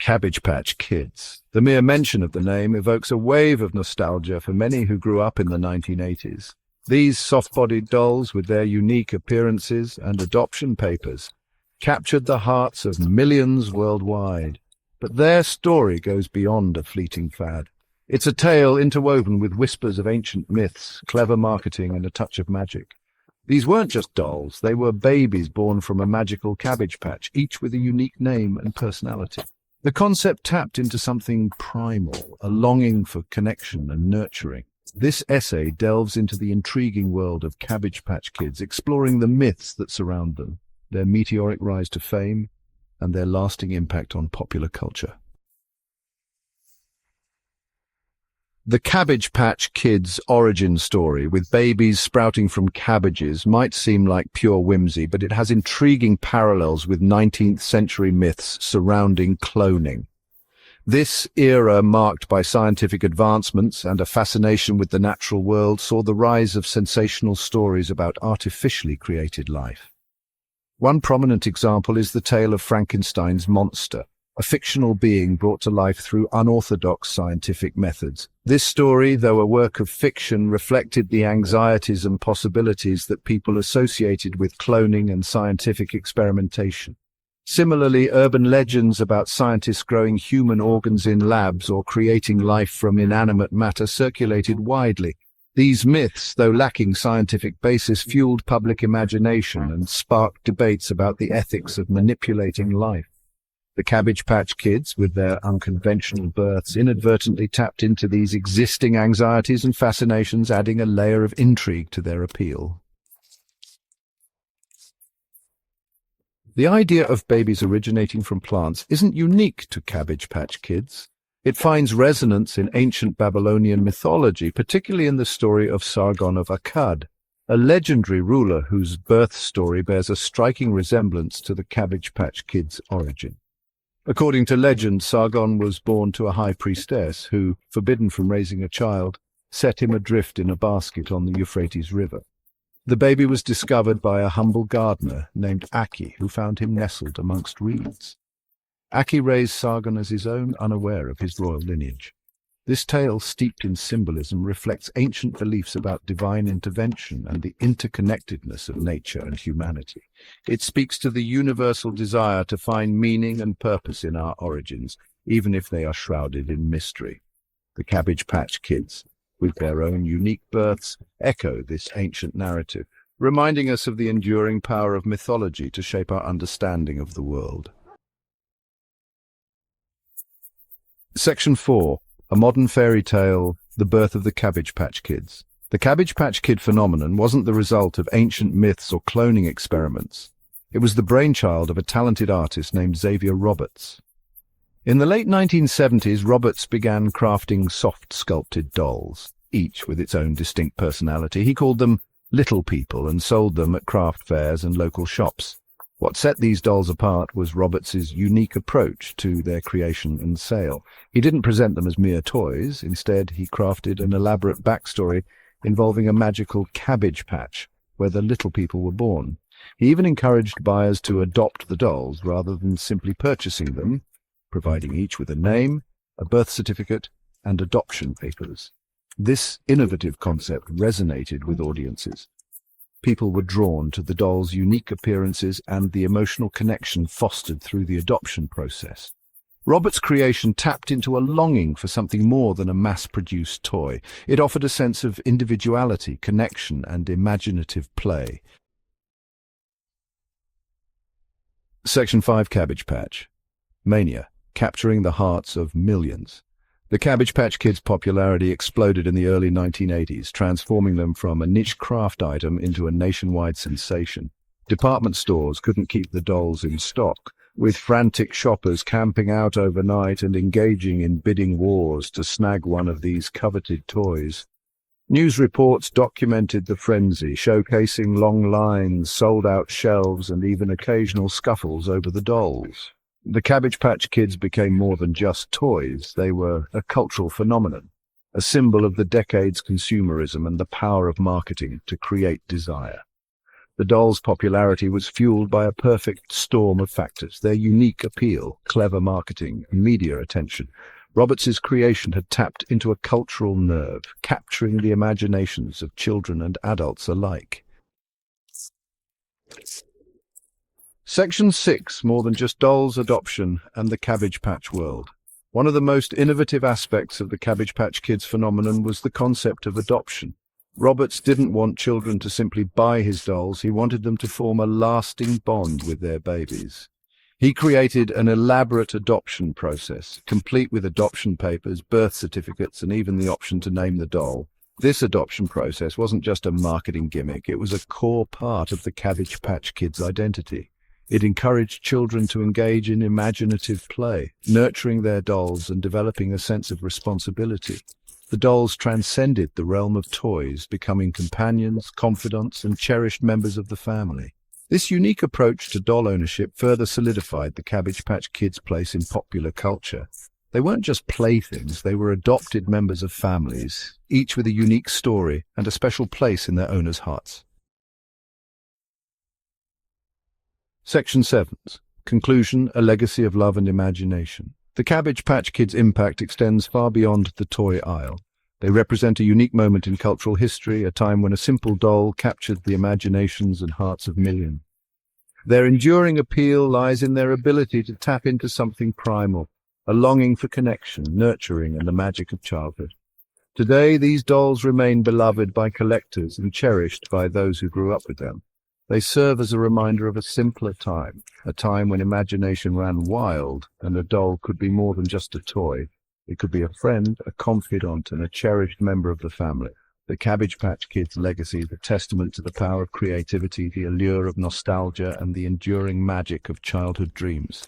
Cabbage Patch Kids. The mere mention of the name evokes a wave of nostalgia for many who grew up in the 1980s. These soft-bodied dolls, with their unique appearances and adoption papers, captured the hearts of millions worldwide. But their story goes beyond a fleeting fad. It's a tale interwoven with whispers of ancient myths, clever marketing, and a touch of magic. These weren't just dolls, they were babies born from a magical cabbage patch, each with a unique name and personality. The concept tapped into something primal, a longing for connection and nurturing. This essay delves into the intriguing world of Cabbage Patch Kids, exploring the myths that surround them, their meteoric rise to fame, and their lasting impact on popular culture. The Cabbage Patch Kids' origin story, with babies sprouting from cabbages, might seem like pure whimsy, but it has intriguing parallels with 19th century myths surrounding cloning. This era, marked by scientific advancements and a fascination with the natural world, saw the rise of sensational stories about artificially created life. One prominent example is the tale of Frankenstein's monster, a fictional being brought to life through unorthodox scientific methods. This story, though a work of fiction, reflected the anxieties and possibilities that people associated with cloning and scientific experimentation. Similarly, urban legends about scientists growing human organs in labs or creating life from inanimate matter circulated widely. These myths, though lacking scientific basis, fueled public imagination and sparked debates about the ethics of manipulating life. The Cabbage Patch Kids, with their unconventional births, inadvertently tapped into these existing anxieties and fascinations, adding a layer of intrigue to their appeal. The idea of babies originating from plants isn't unique to Cabbage Patch Kids. It finds resonance in ancient Babylonian mythology, particularly in the story of Sargon of Akkad, a legendary ruler whose birth story bears a striking resemblance to the Cabbage Patch Kids' origin. According to legend, Sargon was born to a high priestess who, forbidden from raising a child, set him adrift in a basket on the Euphrates River. The baby was discovered by a humble gardener named Aki, who found him nestled amongst reeds. Aki raised Sargon as his own, unaware of his royal lineage. This tale, steeped in symbolism, reflects ancient beliefs about divine intervention and the interconnectedness of nature and humanity. It speaks to the universal desire to find meaning and purpose in our origins, even if they are shrouded in mystery. The Cabbage Patch Kids, with their own unique births, echo this ancient narrative, reminding us of the enduring power of mythology to shape our understanding of the world. Section 4. A modern fairy tale, The Birth of the Cabbage Patch Kids. The Cabbage Patch Kid phenomenon wasn't the result of ancient myths or cloning experiments. It was the brainchild of a talented artist named Xavier Roberts. In the late 1970s, Roberts began crafting soft-sculpted dolls, each with its own distinct personality. He called them little people and sold them at craft fairs and local shops. What set these dolls apart was Roberts's unique approach to their creation and sale. He didn't present them as mere toys. Instead, he crafted an elaborate backstory involving a magical cabbage patch where the little people were born. He even encouraged buyers to adopt the dolls rather than simply purchasing them, providing each with a name, a birth certificate, and adoption papers. This innovative concept resonated with audiences. People were drawn to the dolls' unique appearances and the emotional connection fostered through the adoption process. Roberts' creation tapped into a longing for something more than a mass-produced toy. It offered a sense of individuality, connection, and imaginative play. Section 5. Cabbage Patch. Mania, capturing the hearts of millions. The Cabbage Patch Kids' popularity exploded in the early 1980s, transforming them from a niche craft item into a nationwide sensation. Department stores couldn't keep the dolls in stock, with frantic shoppers camping out overnight and engaging in bidding wars to snag one of these coveted toys. News reports documented the frenzy, showcasing long lines, sold-out shelves, and even occasional scuffles over the dolls. The Cabbage Patch Kids became more than just toys. They were a cultural phenomenon, a symbol of the decade's consumerism and the power of marketing to create desire. The doll's popularity was fueled by a perfect storm of factors: their unique appeal, clever marketing, and media attention. Roberts's creation had tapped into a cultural nerve, capturing the imaginations of children and adults alike. Section 6, More Than Just Dolls, Adoption, and the Cabbage Patch World. One of the most innovative aspects of the Cabbage Patch Kids phenomenon was the concept of adoption. Roberts didn't want children to simply buy his dolls, he wanted them to form a lasting bond with their babies. He created an elaborate adoption process, complete with adoption papers, birth certificates, and even the option to name the doll. This adoption process wasn't just a marketing gimmick, it was a core part of the Cabbage Patch Kids' identity. It encouraged children to engage in imaginative play, nurturing their dolls and developing a sense of responsibility. The dolls transcended the realm of toys, becoming companions, confidants, and cherished members of the family. This unique approach to doll ownership further solidified the Cabbage Patch Kids' place in popular culture. They weren't just playthings, they were adopted members of families, each with a unique story and a special place in their owners' hearts. Section 7. Conclusion, A Legacy of Love and Imagination. The Cabbage Patch Kids' impact extends far beyond the toy aisle. They represent a unique moment in cultural history, a time when a simple doll captured the imaginations and hearts of millions. Their enduring appeal lies in their ability to tap into something primal, a longing for connection, nurturing, and the magic of childhood. Today, these dolls remain beloved by collectors and cherished by those who grew up with them. They serve as a reminder of a simpler time, a time when imagination ran wild and a doll could be more than just a toy. It could be a friend, a confidant, and a cherished member of the family. The Cabbage Patch Kids' legacy is a testament to the power of creativity, the allure of nostalgia, and the enduring magic of childhood dreams.